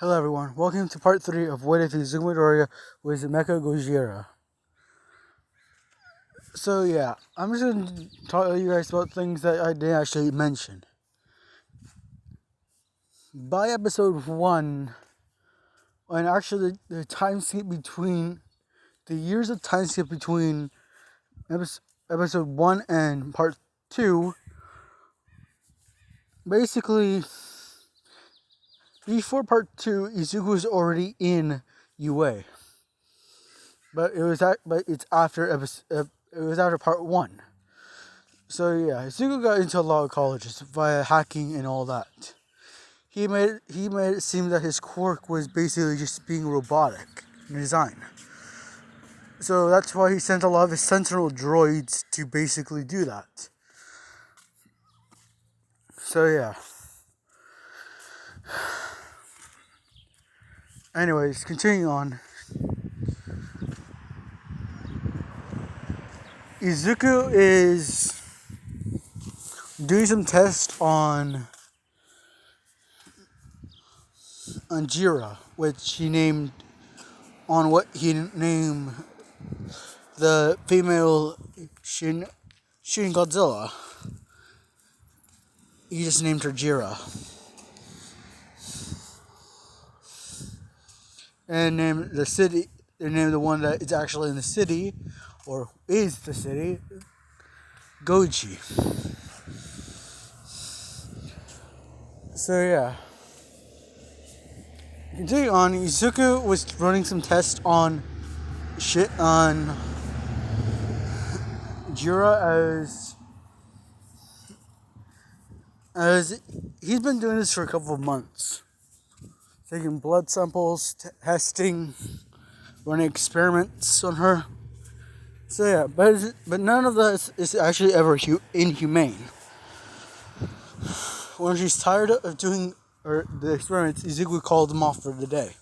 Hello everyone, welcome to part 3 of What If Izumadori was mekagojira. So yeah, I'm just going to talk to you guys about things that I didn't actually mention. By episode 1, and actually the time skip between, the years of time skip between episode 1 and part 2, basically, before part 2, Izuku was already in UA. But it's after it was after part 1. So yeah, Izuku got into a lot of colleges via hacking and all that. He made it seem that his quirk was basically just being robotic in design. So that's why he sent a lot of his sentinel droids to basically do that. So yeah. Anyways, continuing on. Izuku is doing some tests on Jira, which he named on what he named the female Shin Godzilla. He just named her Jira. And named the city, they named the one that is actually in the city, or is the city, Goji. So yeah. Continuing on, Izuku was running some tests on Jira as he's been doing this for a couple of months. Taking blood samples, testing, running experiments on her. So yeah, but none of this is actually ever inhumane. When she's tired of doing the experiments, Izuku called them off for the day,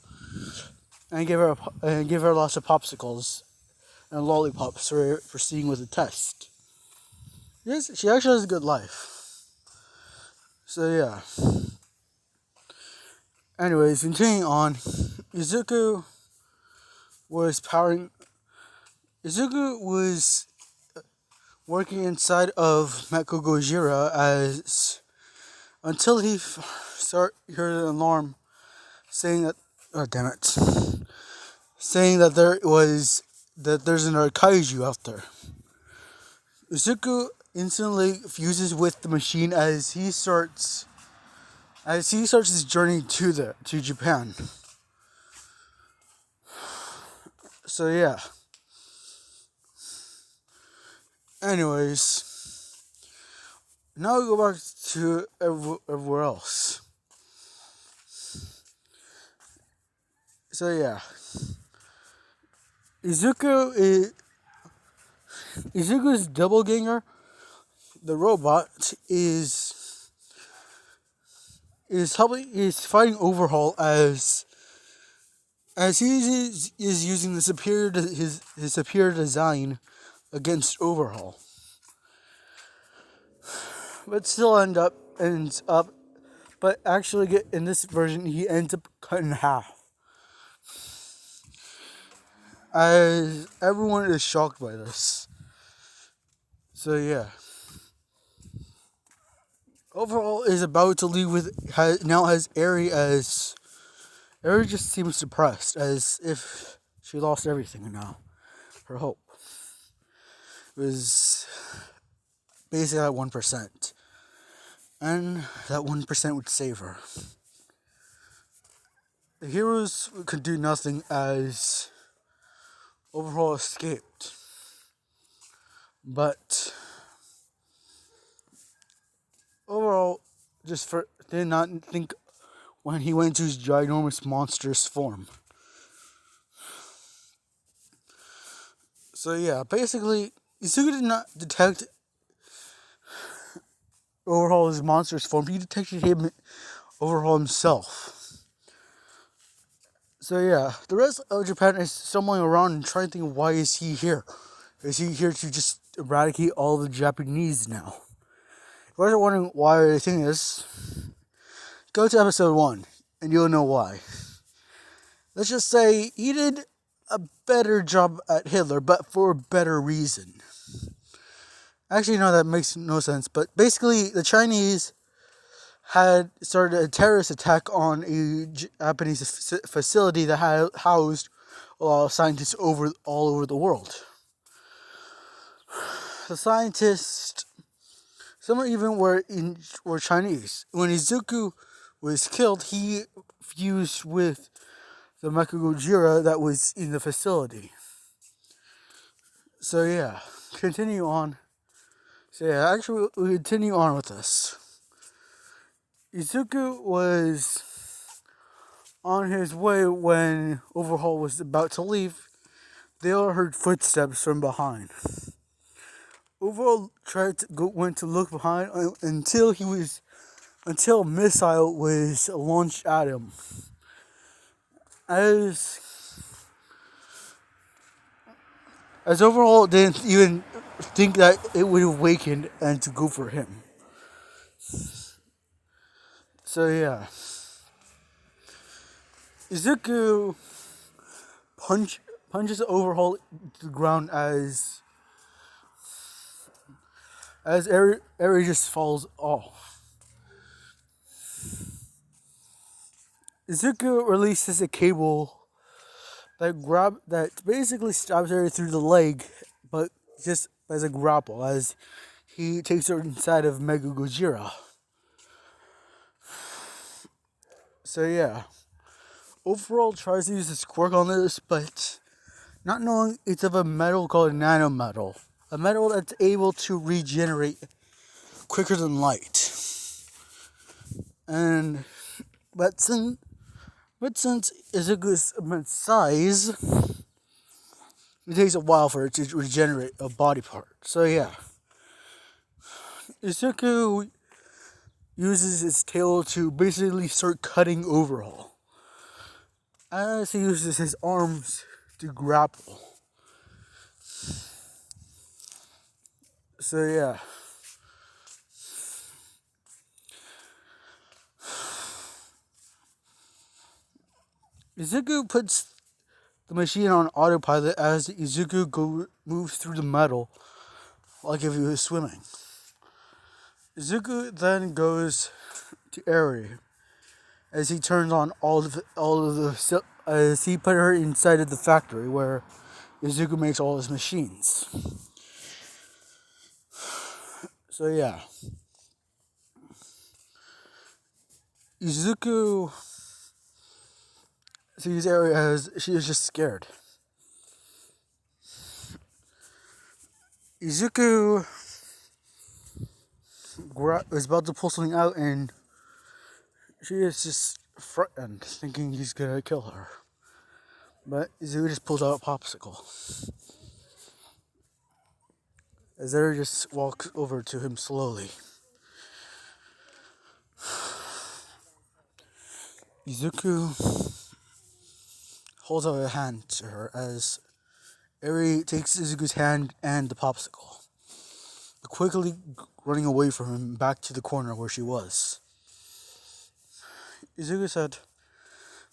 and give her lots of popsicles and lollipops for proceeding with the test. Yes, she actually has a good life. So yeah. Anyways, continuing on, Izuku was working inside of mekagojira as until he heard an alarm saying that saying that there's an kaiju out there. Izuku instantly fuses with the machine as he starts his journey to Japan. So yeah. Anyways, now we go back to everywhere else. So yeah, Izuku's doppelganger, the robot, is fighting Overhaul as he is using his superior design against Overhaul, but still ends up. But actually, in this version, he ends up cut in half. As everyone is shocked by this. So yeah. Overhaul is about to leave now has Eri as... Eri just seems depressed, as if she lost everything now. Her hope was basically at 1%. And that 1% would save her. The heroes could do nothing as Overhaul escaped. But Overhaul did not think when he went to his ginormous monstrous form. So yeah, basically, Izuku did not detect Overhaul's monstrous form. He detected Overhaul himself. So yeah, the rest of Japan is stumbling around and trying to think, why is he here? Is he here to just eradicate all the Japanese now? If you guys are wondering why I think this, go to episode 1 and you'll know why. let's just say he did a better job at Hitler, but for a better reason. Actually, no, that makes no sense. But basically, the Chinese had started a terrorist attack on a Japanese facility that had housed a lot of scientists all over the world. The scientists, some even were Chinese. When Izuku was killed, he fused with the mekagojira that was in the facility. So yeah, continue on. So yeah, actually we continue on with this. Izuku was on his way when Overhaul was about to leave. They all heard footsteps from behind. Overhaul went to look behind until a missile was launched at him. As Overhaul didn't even think that it would awaken and to go for him. So yeah, Izuku punches Overhaul to the ground as Eri just falls off. Izuku releases a cable that basically stabs Eri through the leg, but just as a grapple as he takes her inside of Mekagojira. So yeah, Overall tries to use his quirk on this, but not knowing it's of a metal called nanometal, a metal that's able to regenerate quicker than light. But since Izuku's immense size, it takes a while for it to regenerate a body part. So yeah, Izuku uses his tail to basically start cutting Overhaul, as he uses his arms to grapple. So yeah. Izuku puts the machine on autopilot as Izuku moves through the metal like if he was swimming. Izuku then goes to Eri as he turns on as he put her inside of the factory where Izuku makes all his machines. So yeah, Izuku sees Eri as she is just scared. Izuku is about to pull something out and she is just frightened, thinking he's gonna kill her. But Izuku just pulls out a popsicle. As Eri just walks over to him slowly. Izuku holds out a hand to her as Eri takes Izuku's hand and the popsicle, quickly running away from him back to the corner where she was. Izuku said,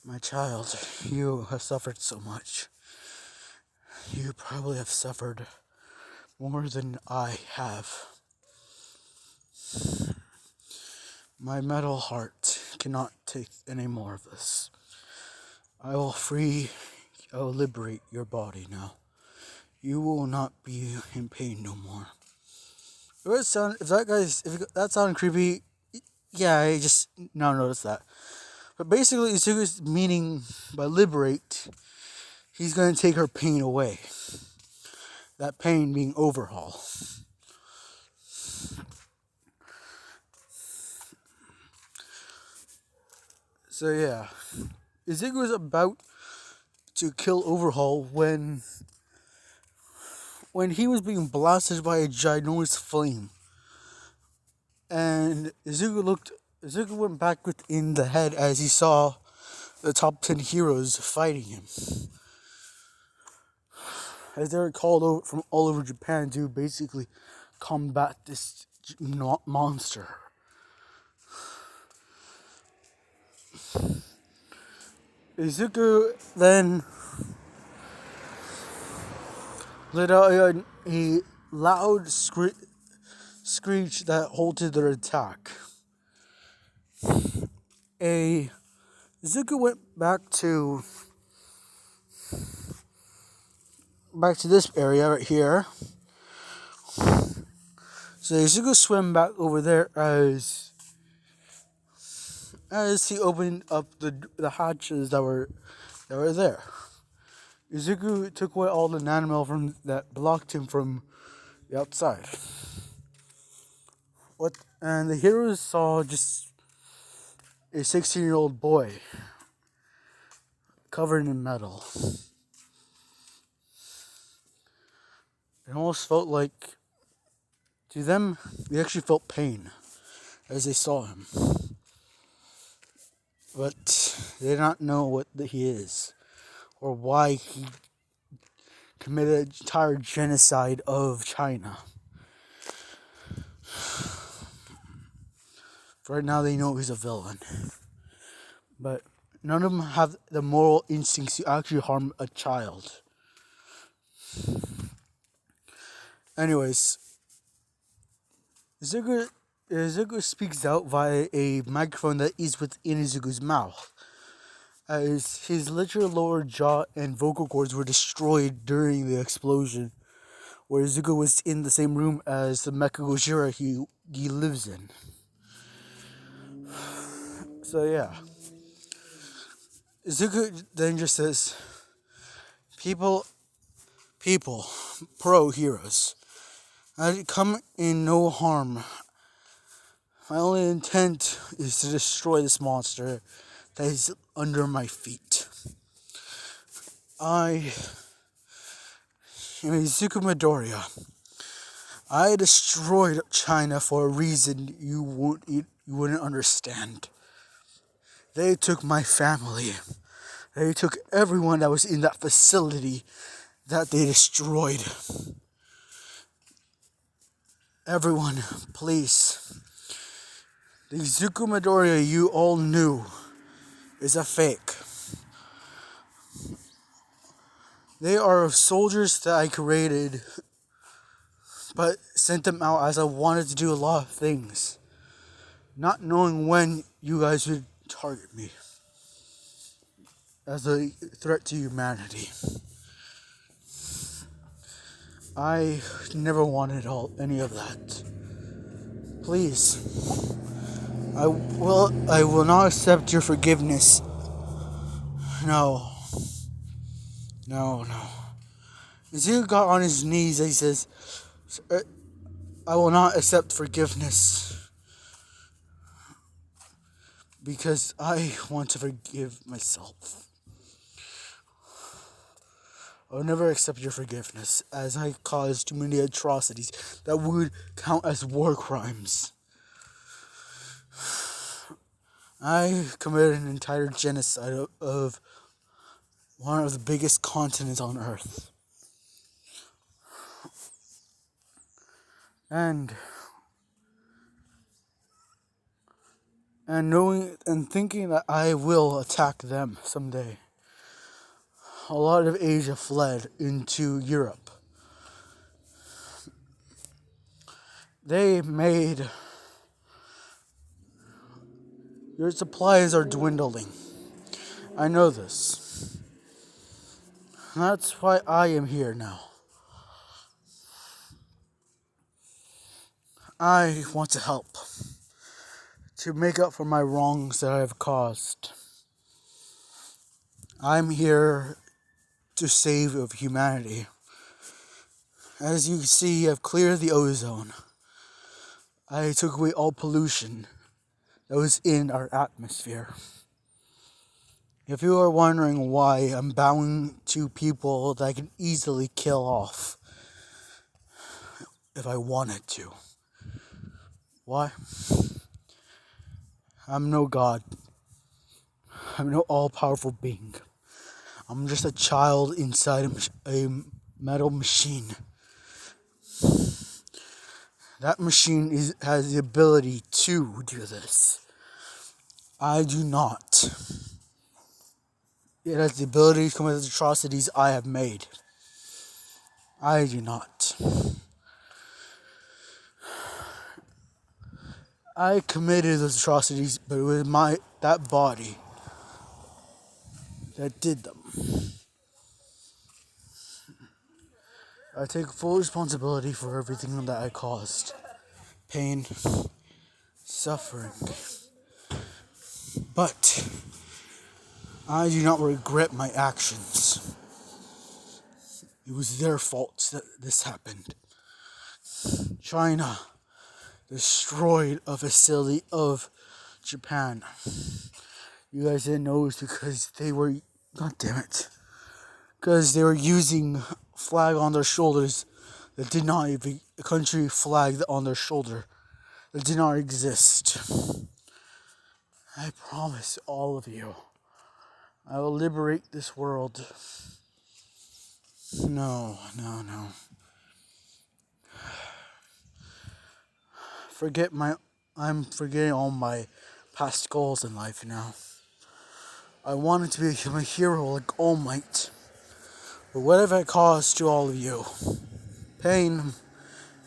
"My child, you have suffered so much. You probably have suffered more than I have. My metal heart cannot take any more of this. I will liberate your body now. You will not be in pain no more." If that sounded creepy, yeah, I just now noticed that. But basically, Izuku's meaning by liberate, he's going to take her pain away. That pain being Overhaul. So yeah, Izuku was about to kill Overhaul when he was being blasted by a ginormous flame. And Izuku went back within the head as he saw the top 10 heroes fighting him. As they were called over from all over Japan to basically combat this monster. Izuku then let out a loud screech that halted their attack. Izuku went back to this area right here. So Izuku swam back over there as he opened up the hatches that were there. Izuku took away all the nanamail from that blocked him from the outside. And the heroes saw just a 16-year-old boy covered in metal. It almost felt like, to them, they actually felt pain as they saw him. But they did not know what he is, or why he committed an entire genocide of China. For right now, they know he's a villain. But none of them have the moral instincts to actually harm a child. Anyways, Izuku speaks out via a microphone that is within Izuku's mouth, as his literal lower jaw and vocal cords were destroyed during the explosion, where Izuku was in the same room as the mekagojira he lives in. So yeah, Izuku then just says, people, pro heroes, I come in no harm. My only intent is to destroy this monster that is under my feet. I am Izuku Midoriya. I destroyed China for a reason you wouldn't understand. They took my family. They took everyone that was in that facility that they destroyed. Everyone, please. The Izuku Midoriya you all knew is a fake. They are soldiers that I created, but sent them out as I wanted to do a lot of things, not knowing when you guys would target me as a threat to humanity. I never wanted any of that. Please, I will not accept your forgiveness. No. Izuku got on his knees and he says, I will not accept forgiveness because I want to forgive myself. I will never accept your forgiveness as I caused too many atrocities that would count as war crimes. I committed an entire genocide of one of the biggest continents on Earth. And knowing and thinking that I will attack them someday. A lot of Asia fled into Europe. They made your supplies are dwindling. I know this. That's why I am here now. I want to help. To make up for my wrongs that I have caused. I'm here to save of humanity. As you can see, I've cleared the ozone. I took away all pollution that was in our atmosphere. If you are wondering why I'm bowing to people that I can easily kill off if I wanted to. Why? I'm no god. I'm no all-powerful being. I'm just a child inside a metal machine. That machine has the ability to do this. I do not. It has the ability to commit the atrocities I have made. I do not. I committed those atrocities, but it was that body that did them. I take full responsibility for everything that I caused. Pain, suffering. But I do not regret my actions. It was their fault that this happened. China destroyed a facility of Japan. You guys didn't know it was because they were, god damn it, because they were using flag on their shoulders that did not even, a country flag on their shoulder that did not exist. I promise all of you, I will liberate this world. No. I'm forgetting all my past goals in life now. I wanted to become a hero like All Might. But what have I caused to all of you? Pain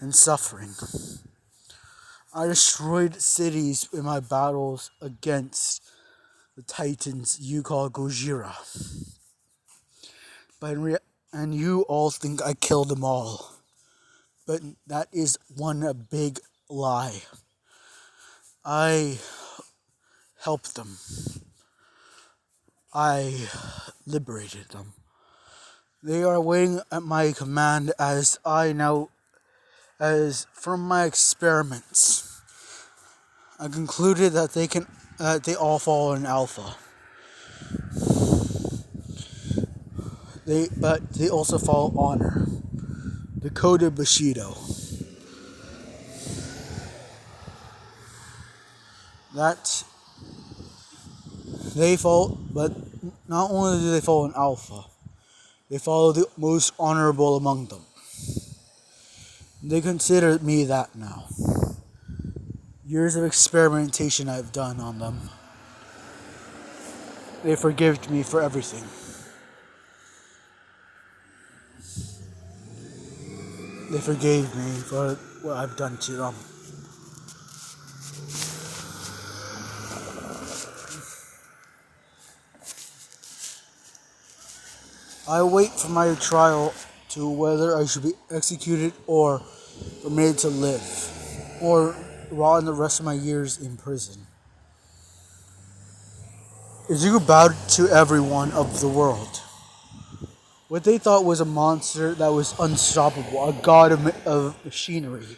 and suffering. I destroyed cities in my battles against the titans you call Gojira. And you all think I killed them all. But that is one big lie. I helped them. I liberated them. They are waiting at my command as from my experiments, I concluded that they all fall in alpha. But they also follow honor. The code of Bushido. That they follow, but not only do they follow an alpha, they follow the most honorable among them. They consider me that now. Years of experimentation I've done on them. They forgive me for everything. They forgave me for what I've done to them. I wait for my trial to whether I should be executed or permitted to live, or rot in the rest of my years in prison. Izuku bowed to everyone of the world. What they thought was a monster that was unstoppable, a god of machinery,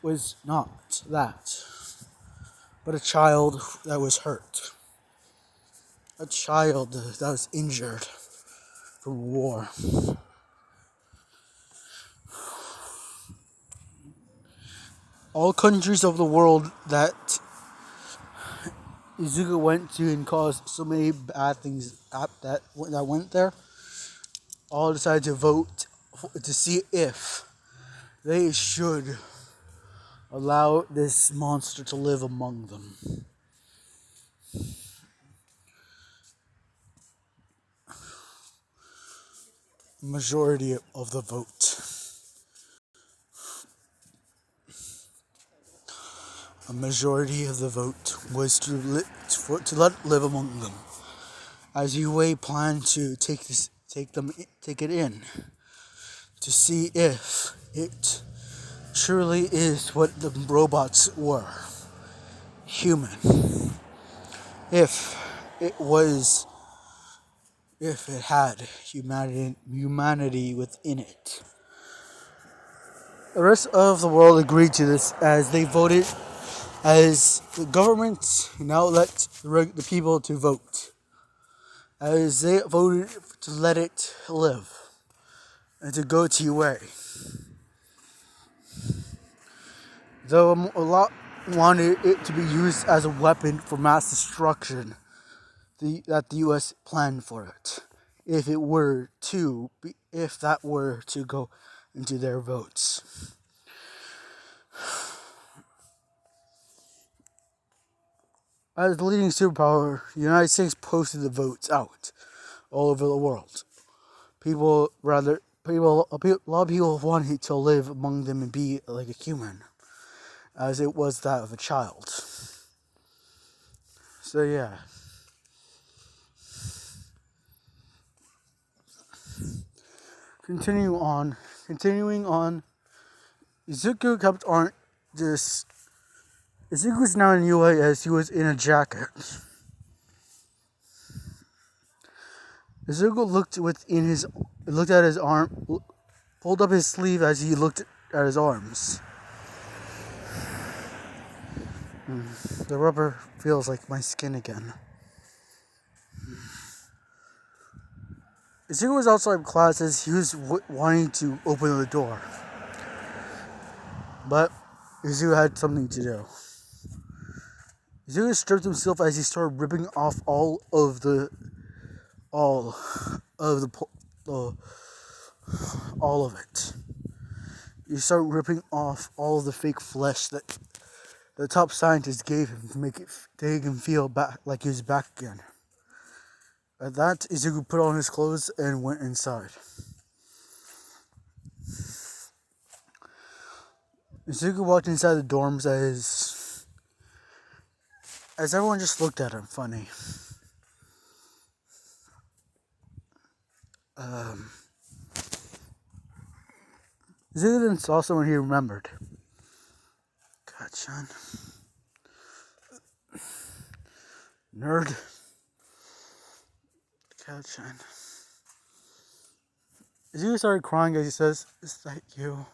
was not that, but a child that was hurt, a child that was injured from war. All countries of the world that Izuku went to and caused so many bad things that went there, all decided to vote to see if they should allow this monster to live among them. Majority of the vote. A majority of the vote was to let it live among them. As Yue planned to take it in to see if it truly is what the robots were, human. If it had humanity within it. The rest of the world agreed to this as they voted, as the government now let the people to vote, as they voted to let it live and to go to UA. Though a lot wanted it to be used as a weapon for mass destruction, that the U.S. planned for it, if that were to go into their votes. As the leading superpower, the United States posted the votes out all over the world. A lot of people wanted to live among them and be like a human, as it was that of a child. So yeah. Continuing on, Izuku kept on just. Izuku's now in UA as he was in a jacket. Izuku looked at his arm, pulled up his sleeve as he looked at his arms. The rubber feels like my skin again. Izuku was outside of class as he was wanting to open the door. But Izuku had something to do. Izuku stripped himself as he started ripping off all of it. He started ripping off all of the fake flesh that the top scientist gave him to make him feel back like he was back again. At that, Izuku put on his clothes and went inside. Izuku walked inside the dorms as everyone just looked at him funny. Izuku then saw someone he remembered. God-chan. Nerd. God-chan. Izuku started crying as he says, "Is that you?"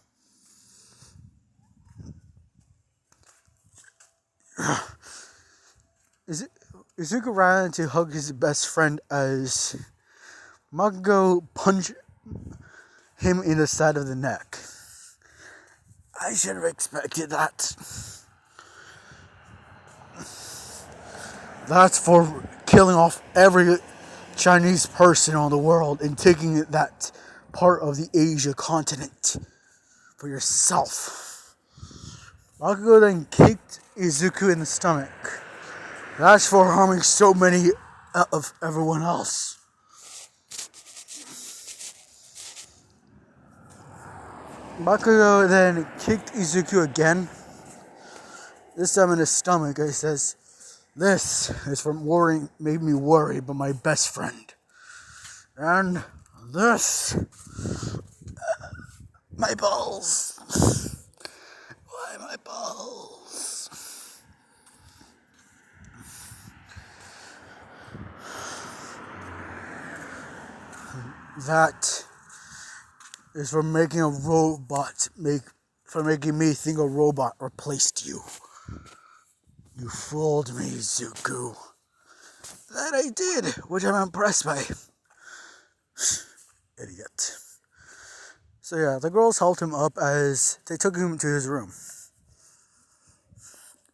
Izuku ran to hug his best friend as Makago punched him in the side of the neck. I should have expected that. That's for killing off every Chinese person on the world and taking that part of the Asia continent for yourself. Makago then kicked Izuku in the stomach. That's for harming so many of everyone else. Makago then kicked Izuku again. This time in the stomach. He says, "This is from made me worry about my best friend. And this, my balls. Why my balls?" That is for making making me think a robot replaced you. You fooled me, Izuku. That I did, which I'm impressed by. Idiot. So yeah, the girls helped him up as they took him to his room.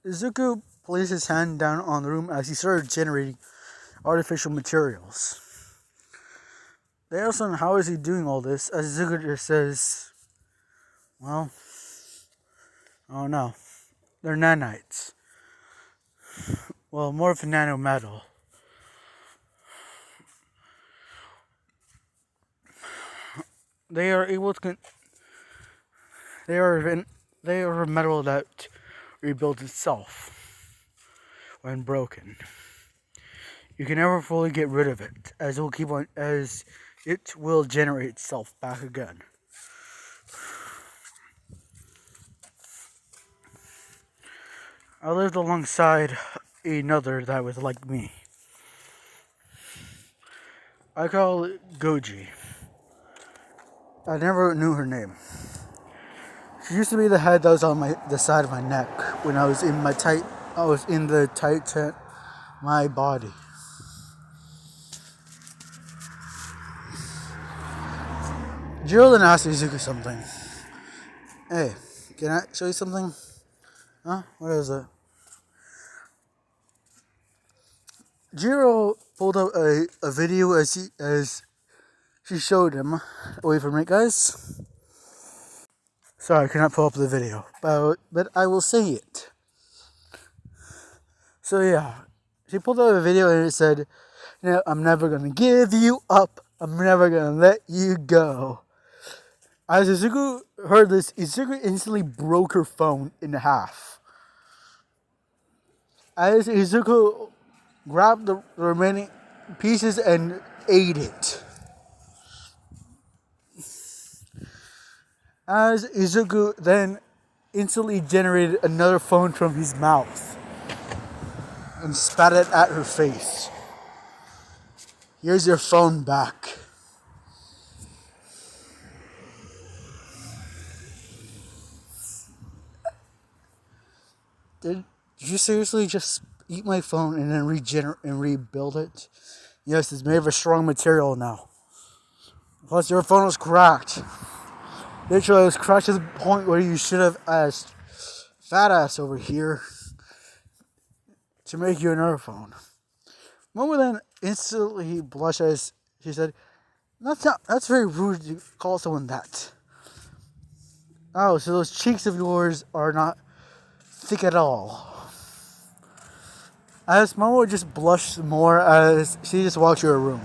Izuku placed his hand down on the room as he started generating artificial materials. They asked him how is he doing all this, as Izuku just says, "Well, oh no, they're nanites. Well, more of a nanometal. They are able to. They are a metal that rebuilds itself when broken. You can never fully get rid of it, as it will generate itself back again. I lived alongside another that was like me. I call it Goji. I never knew her name. She used to be the head that was on the side of my neck when I was in my my body. Jiro then asked Izuku something. "Hey, can I show you something?" "Huh? What is it?" Jiro pulled up a video as she showed him. Wait for me, guys. Sorry, I cannot pull up the video, but I will say it. So yeah, she pulled up a video and it I'm never gonna give you up. I'm never gonna let you go. As Izuku heard this, Izuku instantly broke her phone in half. As Izuku grabbed the remaining pieces and ate it. As Izuku then instantly generated another phone from his mouth and spat it at her face. Here's your phone back. Did you seriously just eat my phone and then rebuild it? Yes, it's made of a strong material now. Plus, your phone was cracked. Literally, it was cracked to the point where you should have asked fat ass over here to make you another phone. Momo then instantly blushed as she said, That's very rude to call someone that. Oh, so those cheeks of yours are not thick at all. As Momo just blushed more as she just walked to her room.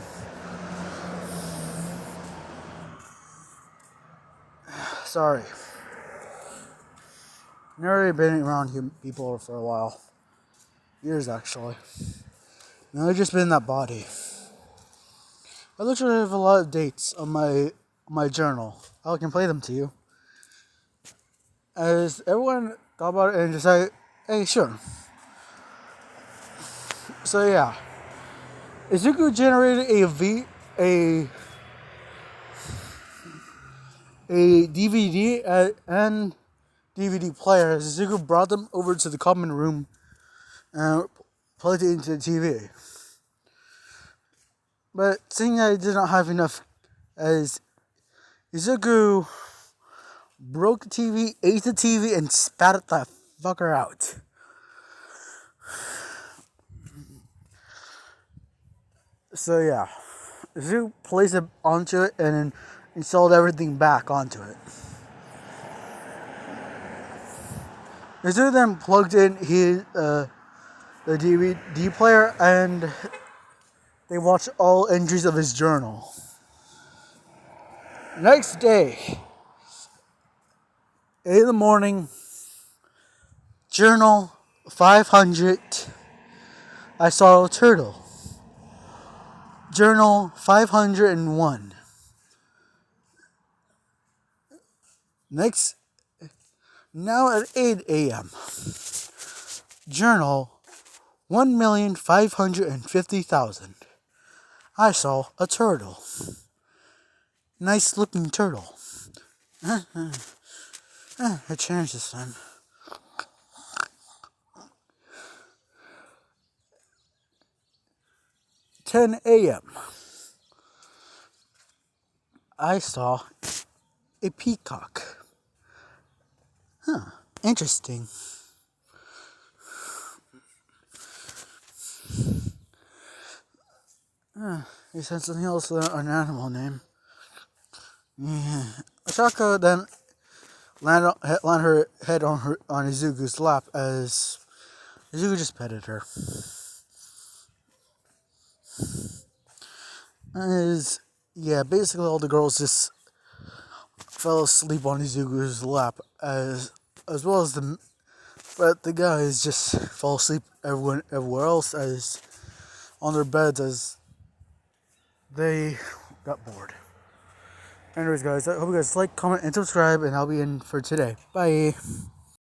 Sorry. Never been around people for a while. Years, actually. No, I've just been in that body. I literally have a lot of dates on my journal. I can play them to you. As everyone thought about it and decided, hey, sure. So yeah. Izuku generated a DVD and DVD player. Izuku brought them over to the common room and plugged it into the TV. But seeing that I did not have enough, as Izuku broke the TV, ate the TV, and spat that fucker out. So yeah, Izuku placed it onto it and then installed everything back onto it. Izuku then plugged in the DVD player and they watched all entries of his journal. Next day, 8 in the morning, journal 500, I saw a turtle. Journal 501. Now at 8 a.m. Journal 1,550,000. I saw a turtle. Nice looking turtle. I changed this time. 10 a.m. I saw a peacock. Interesting. He said something else, an animal name. Yeah. Ashaka then landed her head on Izuku's lap as Izuku just petted her. Basically all the girls just fell asleep on Izuku's lap as well as but the guys just fell asleep everywhere else as on their beds as they got bored. Anyways, guys, I hope you guys like, comment, and subscribe, and I'll be in for today. Bye.